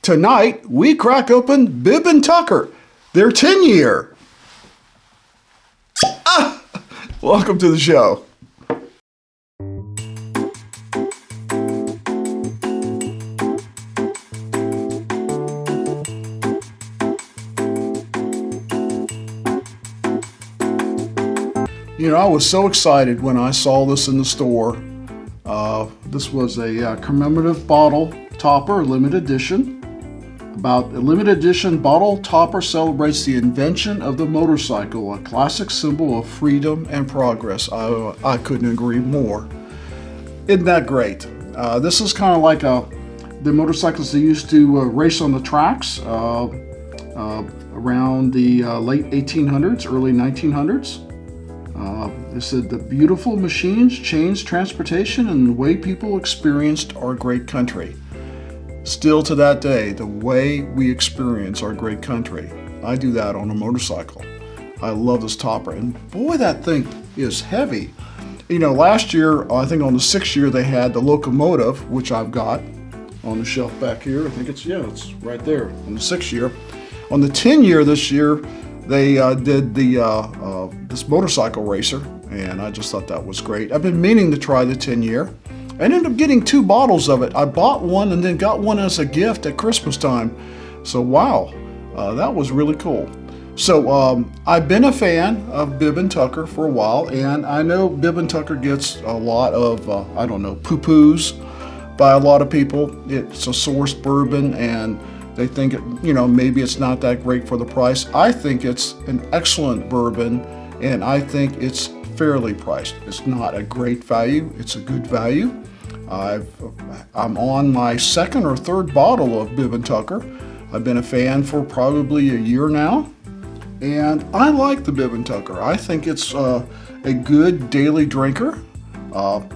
Tonight, we crack open Bib and Tucker, their 10-year. Welcome to the show. You know, I was so excited when I saw this in the store. This was a commemorative bottle topper, limited edition. A limited edition bottle topper celebrates the invention of the motorcycle, a classic symbol of freedom and progress. I couldn't agree more. Isn't that great? This is kind of like the motorcycles they used to race on the tracks around the late 1800s, early 1900s. They said the beautiful machines changed transportation and the way people experienced our great country. Still to that day, the way we experience our great country. I do that on a motorcycle. I love this topper, and boy, that thing is heavy. You know, last year, I think on the 6th year, they had the locomotive, which I've got on the shelf back here. I think it's right there on the 6th year. On the 10 year this year, they did this motorcycle racer, and I just thought that was great. I've been meaning to try the 10 year. I ended up getting 2 bottles of it. I bought one and then got one as a gift at Christmas time. So wow, that was really cool. So I've been a fan of Bib and Tucker for a while, and I know Bib and Tucker gets a lot of, I don't know, poo-poos by a lot of people. It's a sourced bourbon, and they think, maybe it's not that great for the price. I think it's an excellent bourbon, and I think it's fairly priced. It's not a great value, it's a good value. I'm on my 2nd or 3rd bottle of Bib and Tucker. I've been a fan for probably a year now, and I like the Bib and Tucker. I think it's a good daily drinker.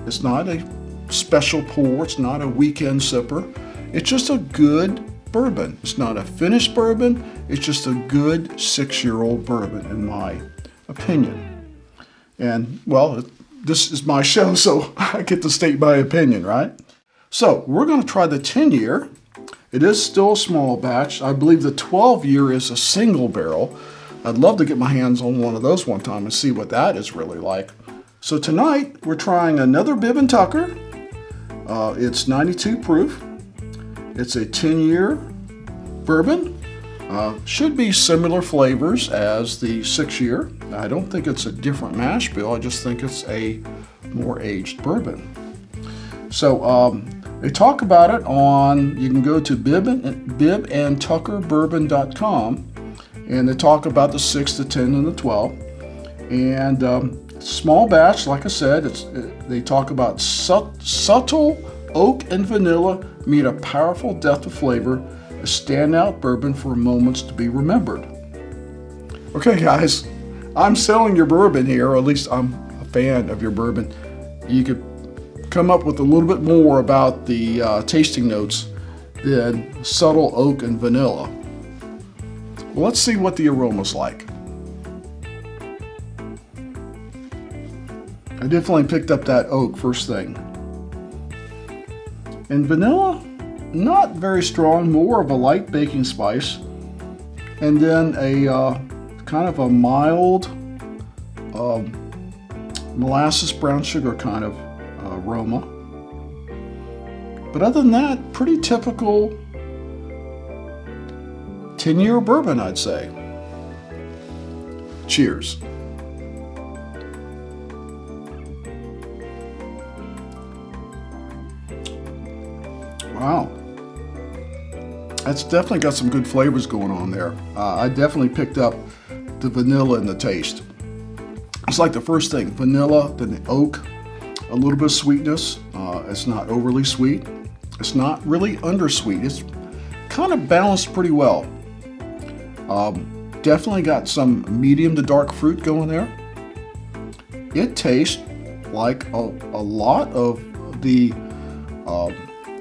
It's not a special pour, it's not a weekend sipper. It's just a good bourbon. It's not a finished bourbon, it's just a good 6-year-old bourbon in my opinion. And well, this is my show, so I get to state my opinion, right? So we're going to try the 10 year. It is still a small batch. I believe the 12 year is a single barrel. I'd love to get my hands on one of those one time and see what that is really like. So tonight we're trying another Bib and Tucker. It's 92 proof. It's a 10-year bourbon. Should be similar flavors as the 6-year. I don't think it's a different mash bill. I just think it's a more aged bourbon. So they talk about it on, you can go to bibandtuckerbourbon.com, and they talk about the 6, the 10, and the 12. And small batch, like I said, they talk about subtle oak and vanilla meet a powerful depth of flavor, a standout bourbon for moments to be remembered. Okay guys, I'm selling your bourbon here, or at least I'm a fan of your bourbon. You could come up with a little bit more about the tasting notes than subtle oak and vanilla. Well, let's see what the aroma's like. I definitely picked up that oak first thing. And vanilla, not very strong, more of a light baking spice. And then a kind of a mild molasses brown sugar kind of aroma. But other than that, pretty typical 10-year bourbon, I'd say. Cheers. Wow, that's definitely got some good flavors going on there. I definitely picked up the vanilla in the taste. It's like the first thing, vanilla, then the oak, a little bit of sweetness. It's not overly sweet. It's not really undersweet. It's kind of balanced pretty well. Definitely got some medium to dark fruit going there. It tastes like a lot of the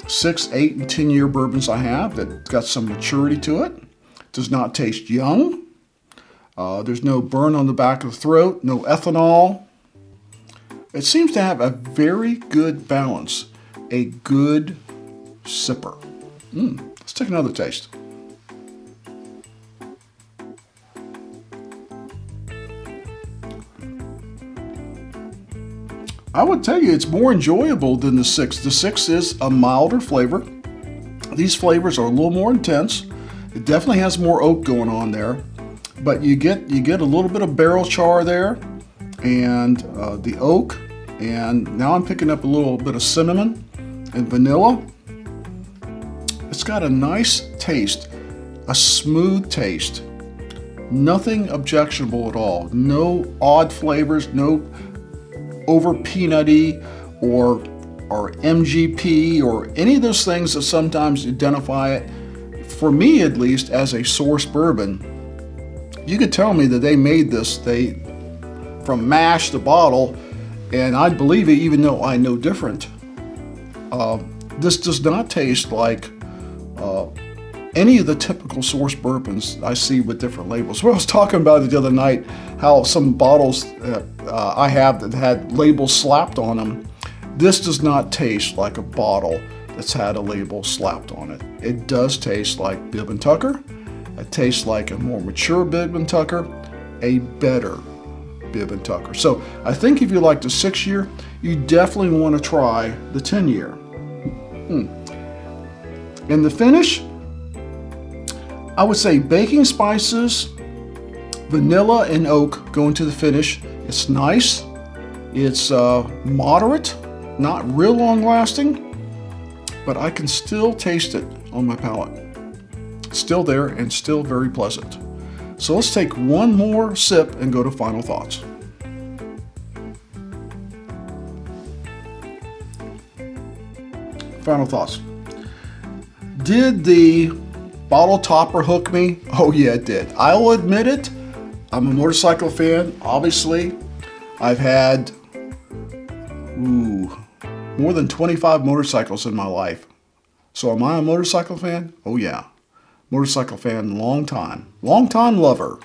6, 8, and 10-year bourbons I have that got some maturity to it. Does not taste young. There's no burn on the back of the throat, no ethanol. It seems to have a very good balance, a good sipper. Let's take another taste. I would tell you it's more enjoyable than the 6. The 6 is a milder flavor. These flavors are a little more intense. It definitely has more oak going on there, but you get a little bit of barrel char there, and the oak, and now I'm picking up a little bit of cinnamon and vanilla. It's got a nice taste, a smooth taste. Nothing objectionable at all. No odd flavors, no over peanutty or MGP or any of those things that sometimes identify it, for me at least, as a source bourbon. You could tell me that they made this from mash to bottle, and I'd believe it even though I know different. This does not taste like any of the typical source bourbons I see with different labels. Well, I was talking about it the other night, how some bottles I have that had labels slapped on them. This does not taste like a bottle that's had a label slapped on it. It does taste like Bib Tucker. It tastes like a more mature Bib Tucker, a better Bib Tucker. So I think if you like the 6-year, you definitely want to try the 10-year. And the finish, I would say baking spices, vanilla and oak go into the finish. It's nice. It's moderate, not real long lasting, but I can still taste it on my palate. It's still there and still very pleasant. So let's take one more sip and go to final thoughts. Final thoughts. Did the bottle topper hook me? Oh yeah, it did. I'll admit it. I'm a motorcycle fan, obviously. I've had more than 25 motorcycles in my life. So am I a motorcycle fan? Oh yeah. Motorcycle fan, long time lover.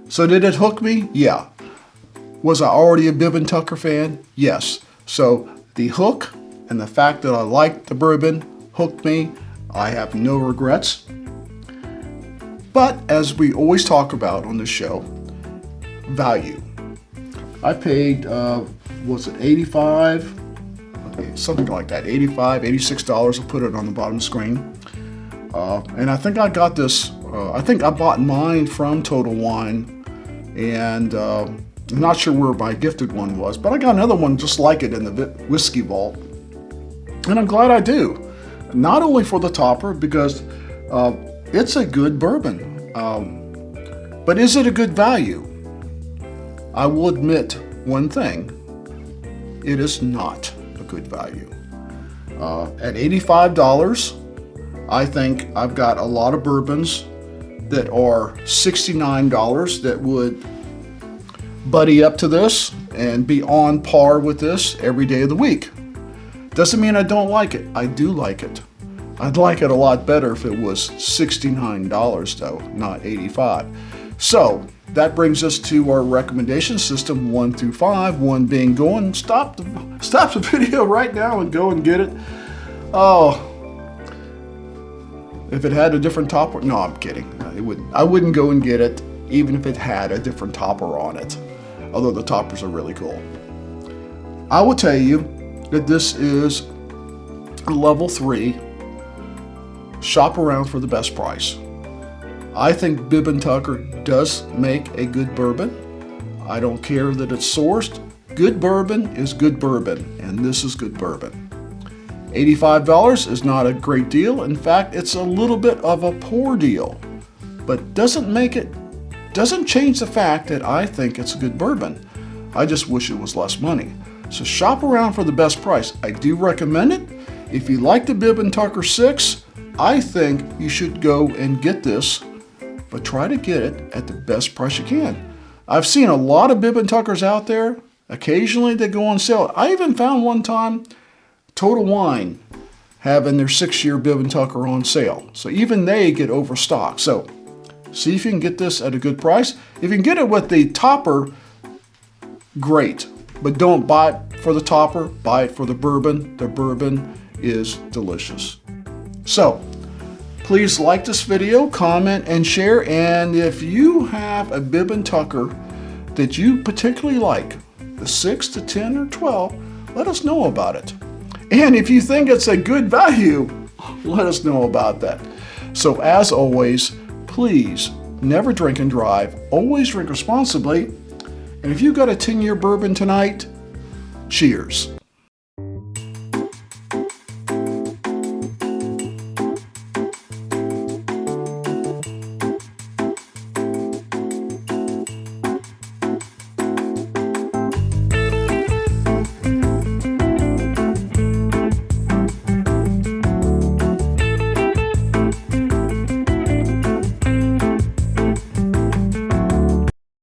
So did it hook me? Yeah. Was I already a Bib Tucker fan? Yes. So the hook and the fact that I liked the bourbon hooked me. I have no regrets. But as we always talk about on this show, value. I paid, was it 85? Okay, something like that, 85, $86. I'll put it on the bottom screen. And I think I got this, I think I bought mine from Total Wine, and I'm not sure where my gifted one was, but I got another one just like it in the whiskey vault. And I'm glad I do. Not only for the topper, because it's a good bourbon, but is it a good value? I will admit one thing, it is not a good value. At $85, I think I've got a lot of bourbons that are $69 that would buddy up to this and be on par with this every day of the week. Doesn't mean I don't like it. I do like it. I'd like it a lot better if it was $69 though, not $85. So that brings us to our recommendation system 1 through 5. 1 being going. Stop the video right now and go and get it. Oh, if it had a different topper, no, I'm kidding. I wouldn't go and get it even if it had a different topper on it. Although the toppers are really cool. I will tell you that this is a level 3. Shop around for the best price. I think Bib Tucker does make a good bourbon. I don't care that it's sourced. Good bourbon is good bourbon, and this is good bourbon. $85 is not a great deal. In fact, it's a little bit of a poor deal, but doesn't change the fact that I think it's a good bourbon. I just wish it was less money. So shop around for the best price. I do recommend it. If you like the Bib Tucker 6, I think you should go and get this, but try to get it at the best price you can. I've seen a lot of Bib Tuckers out there. Occasionally they go on sale. I even found one time Total Wine having their 6-year Bib Tucker on sale. So even they get overstocked. So see if you can get this at a good price. If you can get it with the topper, great. But don't buy it for the topper, buy it for the bourbon. The bourbon is delicious. So, please like this video, comment, and share. And if you have a Bib Tucker that you particularly like, the 6 to 10 or 12, let us know about it. And if you think it's a good value, let us know about that. So as always, please never drink and drive. Always drink responsibly. And if you got a 10-year bourbon tonight, cheers.